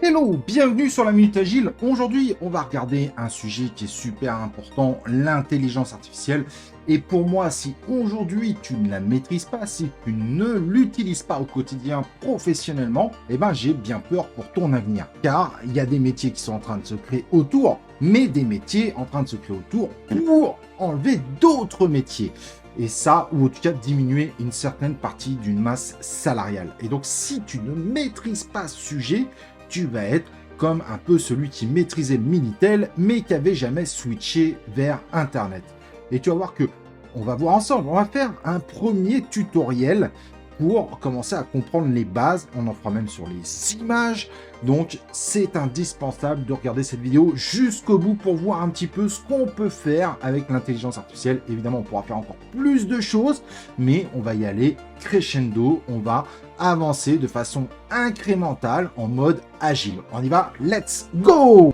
Hello, bienvenue sur la Minute Agile. Aujourd'hui, on va regarder un sujet qui est super important, l'intelligence artificielle. Et pour moi, si aujourd'hui tu ne la maîtrises pas, si tu ne l'utilises pas au quotidien professionnellement, eh ben j'ai bien peur pour ton avenir. Car il y a des métiers qui sont en train de se créer autour, mais des métiers en train de se créer autour pour enlever d'autres métiers. Et ça, ou en tout cas diminuer une certaine partie d'une masse salariale. Et donc, si tu ne maîtrises pas ce sujet, tu vas être comme un peu celui qui maîtrisait le Minitel, mais qui avait jamais switché vers Internet. Et tu vas voir que on va voir ensemble, on va faire un premier tutoriel pour commencer à comprendre les bases. On en fera même sur les images. Donc, c'est indispensable de regarder cette vidéo jusqu'au bout pour voir un petit peu ce qu'on peut faire avec l'intelligence artificielle. Évidemment, on pourra faire encore plus de choses, mais on va y aller crescendo. On va avancer de façon incrémentale en mode agile. On y va, let's go!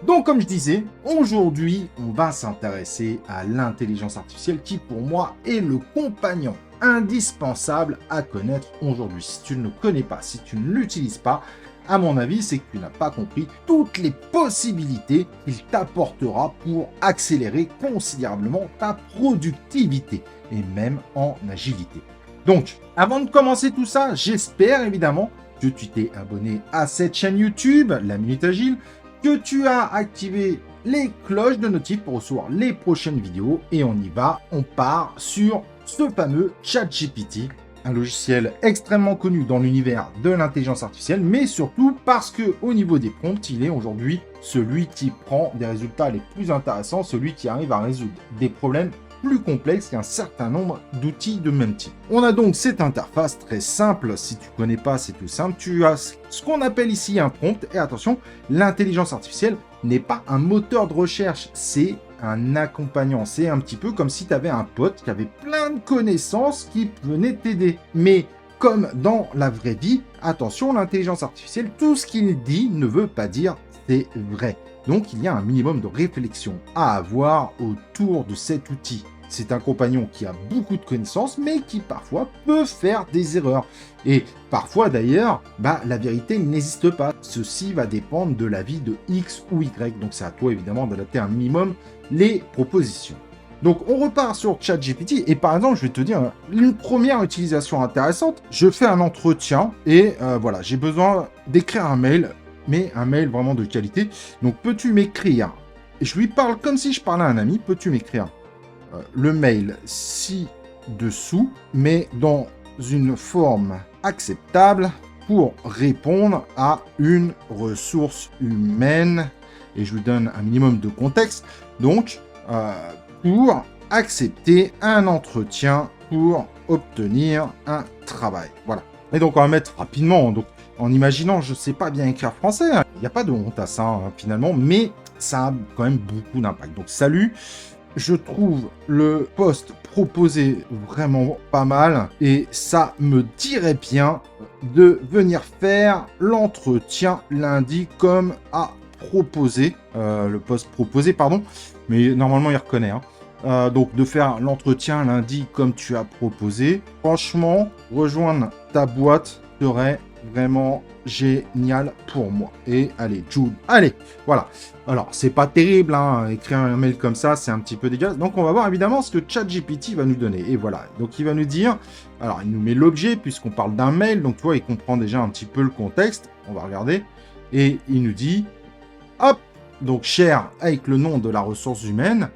Donc, comme je disais, aujourd'hui, on va s'intéresser à l'intelligence artificielle qui, pour moi, est le compagnon indispensable à connaître aujourd'hui. Si tu ne le connais pas, si tu ne l'utilises pas, à mon avis, c'est que tu n'as pas compris toutes les possibilités qu'il t'apportera pour accélérer considérablement ta productivité et même en agilité. Donc, avant de commencer tout ça, j'espère évidemment que tu t'es abonné à cette chaîne YouTube, La Minute Agile, que tu as activé les cloches de notif pour recevoir les prochaines vidéos. Et on y va, on part sur ce fameux ChatGPT, un logiciel extrêmement connu dans l'univers de l'intelligence artificielle, mais surtout parce que au niveau des prompts, il est aujourd'hui celui qui prend des résultats les plus intéressants, celui qui arrive à résoudre des problèmes plus complexe qu'un certain nombre d'outils de même type. On a donc cette interface très simple. Si tu ne connais pas, c'est tout simple. Tu as ce qu'on appelle ici un prompt. Et attention, l'intelligence artificielle n'est pas un moteur de recherche, c'est un accompagnant. C'est un petit peu comme si tu avais un pote qui avait plein de connaissances qui venait t'aider. Mais comme dans la vraie vie, attention, l'intelligence artificielle, tout ce qu'il dit ne veut pas dire c'est vrai. Donc, il y a un minimum de réflexion à avoir autour de cet outil. C'est un compagnon qui a beaucoup de connaissances, mais qui parfois peut faire des erreurs. Et parfois, d'ailleurs, la vérité n'existe pas. Ceci va dépendre de l'avis de X ou Y. Donc, c'est à toi, évidemment, d'adapter un minimum les propositions. Donc, on repart sur ChatGPT. Et par exemple, je vais te dire une première utilisation intéressante. Je fais un entretien et voilà, j'ai besoin d'écrire un mail, mais un mail vraiment de qualité. Donc, peux-tu m'écrire? Et je lui parle comme si je parlais à un ami. Peux-tu m'écrire le mail ci-dessous, mais dans une forme acceptable pour répondre à une ressource humaine? Et je lui donne un minimum de contexte. Donc, pour accepter un entretien pour obtenir un travail. Voilà. Et donc, on va mettre rapidement, donc, en imaginant, je ne sais pas bien écrire français, hein. Il n'y a pas de honte à ça, hein, finalement, mais ça a quand même beaucoup d'impact. Donc, salut, je trouve le poste proposé vraiment pas mal, et ça me dirait bien de venir faire l'entretien lundi comme à proposer, le poste proposé, pardon, mais normalement, il reconnaît, hein. Donc, de faire l'entretien lundi comme tu as proposé. Franchement, rejoindre ta boîte serait vraiment génial pour moi. Et allez, Jude, allez, voilà. Alors, c'est pas terrible, hein, écrire un mail comme ça, c'est un petit peu dégueulasse. Donc, on va voir évidemment ce que ChatGPT va nous donner. Et voilà, donc il va nous dire, alors il nous met l'objet puisqu'on parle d'un mail, donc tu vois, il comprend déjà un petit peu le contexte. On va regarder. Et il nous dit, hop, donc cher avec le nom de la ressource humaine.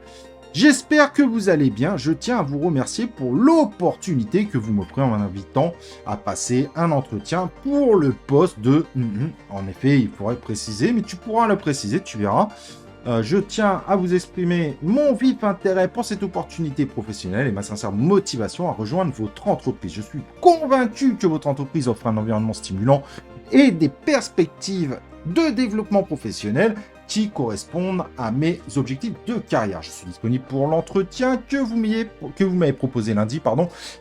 J'espère que vous allez bien. Je tiens à vous remercier pour l'opportunité que vous m'offrez en m'invitant à passer un entretien pour le poste de... En effet, il faudrait préciser, mais tu pourras le préciser, tu verras. Je tiens à vous exprimer mon vif intérêt pour cette opportunité professionnelle et ma sincère motivation à rejoindre votre entreprise. Je suis convaincu que votre entreprise offre un environnement stimulant et des perspectives de développement professionnel qui correspondent à mes objectifs de carrière. Je suis disponible pour l'entretien que vous m'avez proposé lundi,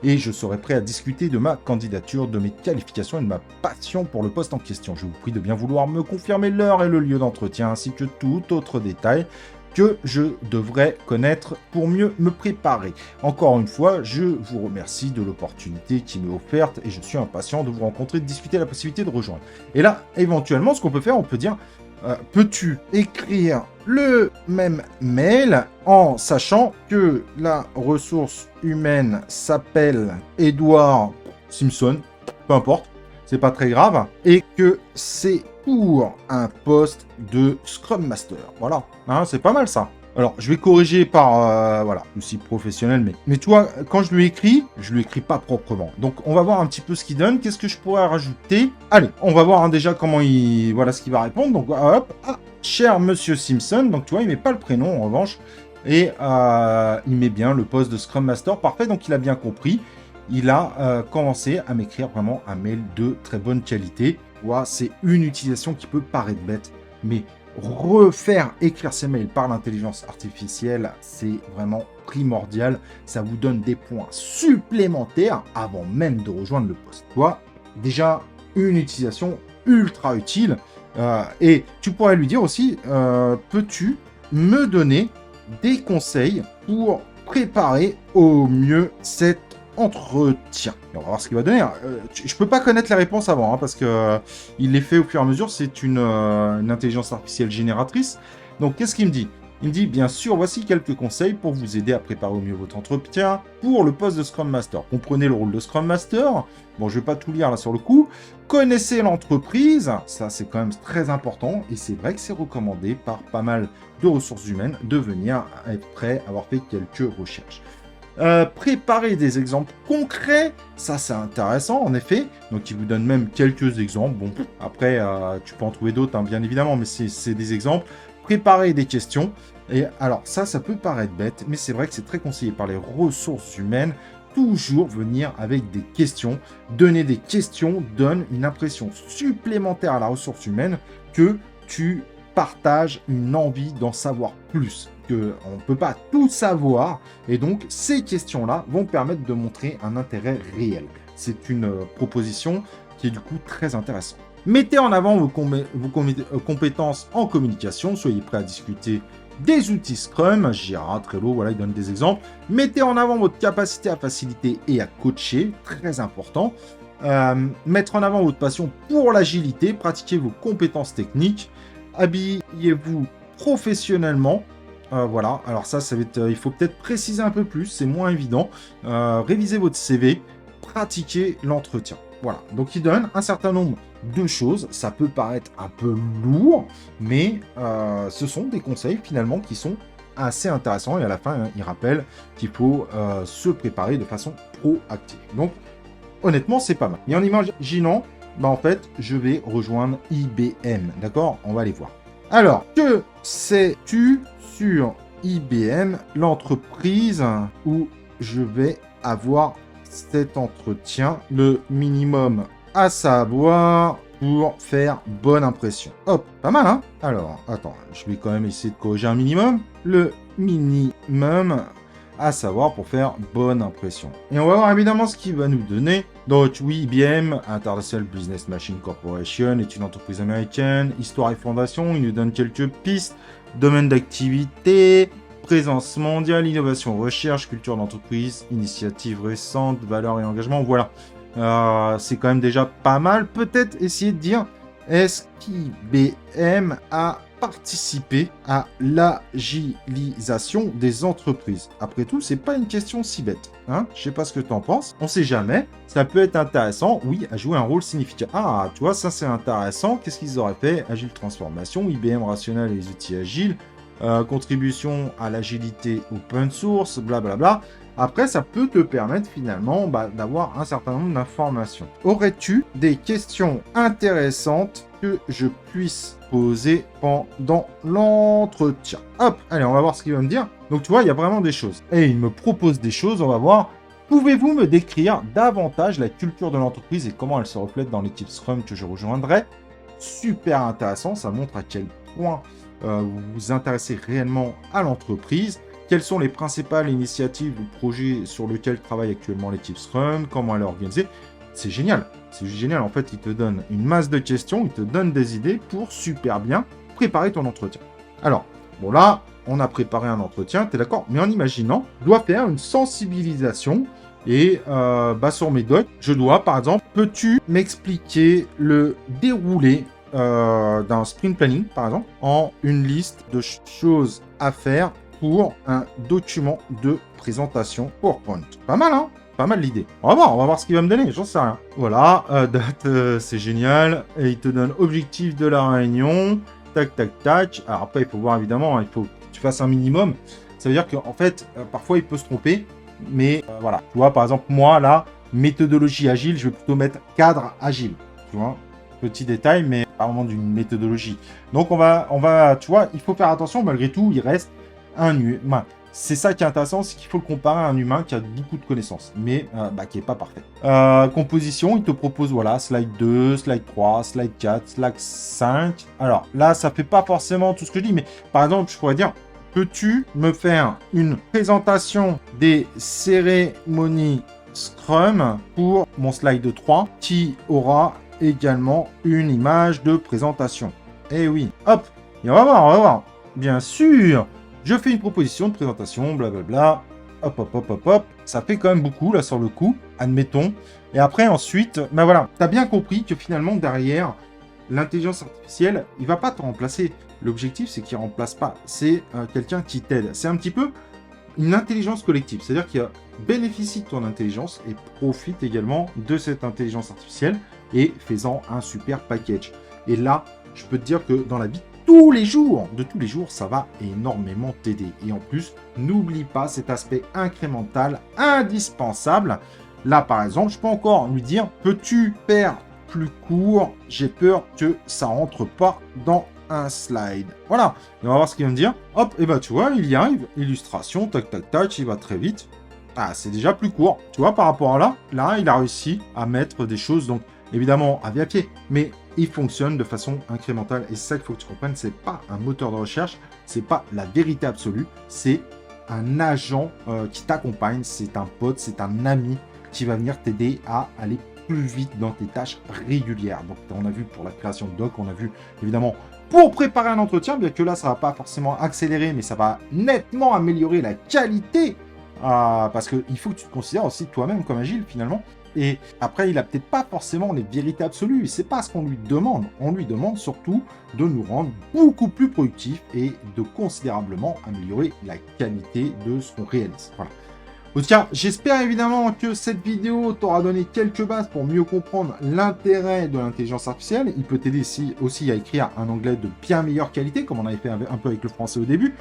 et je serai prêt à discuter de ma candidature, de mes qualifications et de ma passion pour le poste en question. Je vous prie de bien vouloir me confirmer l'heure et le lieu d'entretien, ainsi que tout autre détail que je devrais connaître pour mieux me préparer. Encore une fois, je vous remercie de l'opportunité qui m'est offerte et je suis impatient de vous rencontrer, de discuter la possibilité de rejoindre. Et là, éventuellement, ce qu'on peut faire, on peut dire, peux-tu écrire le même mail en sachant que la ressource humaine s'appelle Edward Simpson, peu importe, c'est pas très grave, et que c'est pour un poste de Scrum Master. Voilà, hein, c'est pas mal ça. Alors, je vais corriger par, voilà, aussi professionnel, mais tu vois, quand je lui écris pas proprement. Donc, on va voir un petit peu ce qu'il donne. Qu'est-ce que je pourrais rajouter? Allez, on va voir hein, déjà comment il... Voilà ce qu'il va répondre. Donc, hop, cher Monsieur Simpson. Donc, tu vois, il met pas le prénom, en revanche. Et il met bien le poste de Scrum Master. Parfait, donc il a bien compris. Il a commencé à m'écrire vraiment un mail de très bonne qualité. Ouais, c'est une utilisation qui peut paraître bête, mais refaire écrire ces mails par l'intelligence artificielle, c'est vraiment primordial. Ça vous donne des points supplémentaires avant même de rejoindre le poste. Tu vois, déjà, une utilisation ultra utile. Et tu pourrais lui dire aussi, peux-tu me donner des conseils pour préparer au mieux cette entretien. Et on va voir ce qu'il va donner. Je peux pas connaître les réponses avant, hein, parce que il les fait au fur et à mesure. C'est une intelligence artificielle génératrice. Donc, qu'est-ce qu'il me dit? Il me dit, bien sûr, voici quelques conseils pour vous aider à préparer au mieux votre entretien pour le poste de Scrum Master. Comprenez le rôle de Scrum Master. Bon, je vais pas tout lire là sur le coup. Connaissez l'entreprise. Ça, c'est quand même très important. Et c'est vrai que c'est recommandé par pas mal de ressources humaines de venir être prêt, avoir fait quelques recherches. Préparer des exemples concrets, ça c'est intéressant en effet. Donc il vous donne même quelques exemples. Bon, après tu peux en trouver d'autres hein, bien évidemment, mais c'est des exemples. Préparer des questions. Et alors ça peut paraître bête, mais c'est vrai que c'est très conseillé par les ressources humaines. Toujours venir avec des questions. Donner des questions donne une impression supplémentaire à la ressource humaine que tu partages une envie d'en savoir plus. On ne peut pas tout savoir, et donc ces questions-là vont permettre de montrer un intérêt réel. C'est une proposition qui est du coup très intéressante. Mettez en avant vos compétences en communication, soyez prêts à discuter des outils Scrum, Jira, Trello, voilà, il donne des exemples. Mettez en avant votre capacité à faciliter et à coacher, très important. Mettre en avant votre passion pour l'agilité, pratiquez vos compétences techniques, habillez-vous professionnellement. Voilà, alors ça va être, il faut peut-être préciser un peu plus, c'est moins évident. Révisez votre CV, pratiquez l'entretien. Voilà, donc il donne un certain nombre de choses. Ça peut paraître un peu lourd, mais ce sont des conseils finalement qui sont assez intéressants. Et à la fin, hein, il rappelle qu'il faut se préparer de façon proactive. Donc, honnêtement, c'est pas mal. Et en imaginant, en fait, je vais rejoindre IBM. D'accord? On va aller voir. Alors, que sais-tu sur IBM, l'entreprise où je vais avoir cet entretien, le minimum à savoir pour faire bonne impression. Hop, pas mal, hein? Alors, attends, je vais quand même essayer de corriger un minimum. Le minimum à savoir pour faire bonne impression. Et on va voir évidemment ce qu'il va nous donner. Donc oui, IBM, International Business Machine Corporation, est une entreprise américaine, histoire et fondation, il nous donne quelques pistes, domaine d'activité, présence mondiale, innovation, recherche, culture d'entreprise, initiative récente, valeurs et engagement, voilà. C'est quand même déjà pas mal. Peut-être essayer de dire, est-ce qu'IBM a participé à l'agilisation des entreprises? Après tout, c'est pas une question si bête. Hein, je sais pas ce que tu en penses. On sait jamais. Ça peut être intéressant, oui, à jouer un rôle significatif. Ah, tu vois, ça c'est intéressant. Qu'est-ce qu'ils auraient fait? Agile transformation, IBM rationnel et les outils agiles, contribution à l'agilité open source, blablabla. Après, ça peut te permettre finalement d'avoir un certain nombre d'informations. Aurais-tu des questions intéressantes que je puisse poser pendant l'entretien? Hop, allez, on va voir ce qu'il va me dire. Donc tu vois, il y a vraiment des choses. Et il me propose des choses, on va voir. Pouvez-vous me décrire davantage la culture de l'entreprise et comment elle se reflète dans l'équipe Scrum que je rejoindrai? Super intéressant, ça montre à quel point vous vous intéressez réellement à l'entreprise. Quelles sont les principales initiatives ou projets sur lesquels travaille actuellement l'équipe Scrum? Comment elle est organisée? C'est génial. C'est génial. En fait, il te donne une masse de questions, il te donne des idées pour super bien préparer ton entretien. Alors, Bon là, on a préparé un entretien, t'es d'accord? Mais en imaginant, je dois faire une sensibilisation et sur mes docs, je dois, par exemple, peux-tu m'expliquer le déroulé d'un sprint planning, par exemple, en une liste de choses à faire pour un document de présentation PowerPoint. Pas mal, hein? Pas mal l'idée. On va voir ce qu'il va me donner, j'en sais rien. Voilà, date, c'est génial. Et il te donne objectif de la réunion. Tac, tac, tac. Alors après, il faut voir évidemment, hein, il faut que tu fasses un minimum. Ça veut dire qu'en fait, parfois, il peut se tromper. Mais voilà, tu vois, par exemple, moi, là, méthodologie agile, je vais plutôt mettre cadre agile. Tu vois, petit détail, mais pas vraiment d'une méthodologie. Donc, on va, tu vois, il faut faire attention. Malgré tout, il reste un humain. C'est ça qui est intéressant, c'est qu'il faut le comparer à un humain qui a beaucoup de connaissances, mais qui n'est pas parfait. Composition, il te propose, voilà, slide 2, slide 3, slide 4, slide 5. Alors là, ça fait pas forcément tout ce que je dis, mais par exemple, je pourrais dire, peux-tu me faire une présentation des cérémonies Scrum pour mon slide 3 qui aura également une image de présentation? Eh oui, hop, et on va voir. Bien sûr, je fais une proposition de présentation, blablabla, hop. Ça fait quand même beaucoup, là, sur le coup, admettons. Et après, ensuite, ben voilà, t'as bien compris que finalement, derrière, l'intelligence artificielle, il va pas te remplacer. L'objectif, c'est qu'il remplace pas. C'est quelqu'un qui t'aide. C'est un petit peu une intelligence collective. C'est-à-dire qu'il bénéficie de ton intelligence et profite également de cette intelligence artificielle et faisant un super package. Et là, je peux te dire que dans la vie de tous les jours, ça va énormément t'aider. Et en plus, n'oublie pas cet aspect incrémental indispensable. Là, par exemple, je peux encore lui dire, peux-tu faire plus court? J'ai peur que ça rentre pas dans un slide. Voilà. Et on va voir ce qu'il va me dire. Hop, et bah tu vois, il y arrive. Illustration, tac, tac, tac, il va très vite. Ah, c'est déjà plus court. Tu vois, par rapport à là, il a réussi à mettre des choses, donc, évidemment, à pied, mais il fonctionne de façon incrémentale. Et c'est ça qu'il faut que tu comprennes, c'est pas un moteur de recherche, c'est pas la vérité absolue, c'est un agent qui t'accompagne, c'est un pote, c'est un ami qui va venir t'aider à aller plus vite dans tes tâches régulières. Donc, on a vu pour la création de doc, on a vu, évidemment, pour préparer un entretien, bien que là, ça va pas forcément accélérer, mais ça va nettement améliorer la qualité, parce qu'il faut que tu te considères aussi toi-même comme agile, finalement. Et après, il a peut-être pas forcément les vérités absolues. C'est pas ce qu'on lui demande. On lui demande surtout de nous rendre beaucoup plus productifs et de considérablement améliorer la qualité de ce qu'on réalise. Voilà. En tout cas, j'espère évidemment que cette vidéo t'aura donné quelques bases pour mieux comprendre l'intérêt de l'intelligence artificielle. Il peut t'aider aussi à écrire un anglais de bien meilleure qualité, comme on avait fait un peu avec le français au début.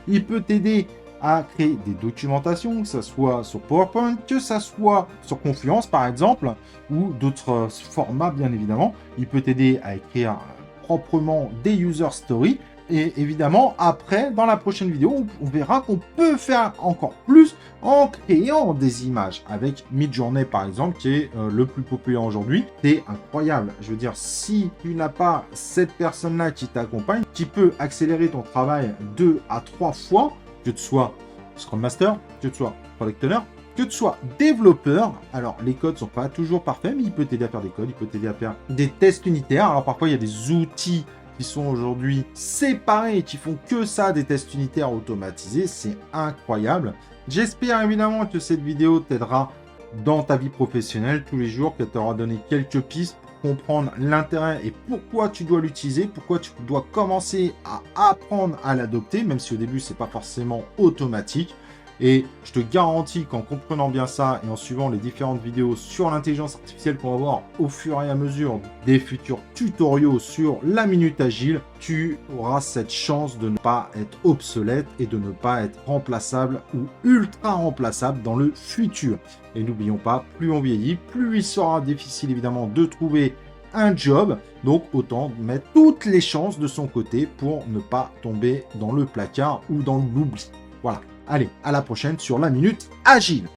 Il peut t'aider à créer des documentations, que ce soit sur PowerPoint, que ce soit sur Confluence par exemple, ou d'autres formats bien évidemment. Il peut t'aider à écrire proprement des user stories. Et évidemment, après, dans la prochaine vidéo, on verra qu'on peut faire encore plus en créant des images avec Midjourney par exemple, qui est le plus populaire aujourd'hui. C'est incroyable. Je veux dire, si tu n'as pas cette personne-là qui t'accompagne, qui peut accélérer ton travail 2 à 3 fois, que tu sois Scrum Master, que tu sois Product Owner, que tu sois développeur. Alors, les codes sont pas toujours parfaits, mais il peut t'aider à faire des codes, il peut t'aider à faire des tests unitaires. Alors, parfois, il y a des outils qui sont aujourd'hui séparés et qui font que ça, des tests unitaires automatisés. C'est incroyable. J'espère évidemment que cette vidéo t'aidera dans ta vie professionnelle tous les jours, qu'elle t'aura donné quelques pistes pour comprendre l'intérêt et pourquoi tu dois l'utiliser, pourquoi tu dois commencer à apprendre à l'adopter, même si au début, c'est pas forcément automatique. Et je te garantis qu'en comprenant bien ça et en suivant les différentes vidéos sur l'intelligence artificielle qu'on va voir au fur et à mesure des futurs tutoriaux sur la minute agile, tu auras cette chance de ne pas être obsolète et de ne pas être remplaçable ou ultra remplaçable dans le futur. Et n'oublions pas, plus on vieillit, plus il sera difficile évidemment de trouver un job, donc autant mettre toutes les chances de son côté pour ne pas tomber dans le placard ou dans l'oubli. Voilà. Allez, à la prochaine sur la Minute Agile.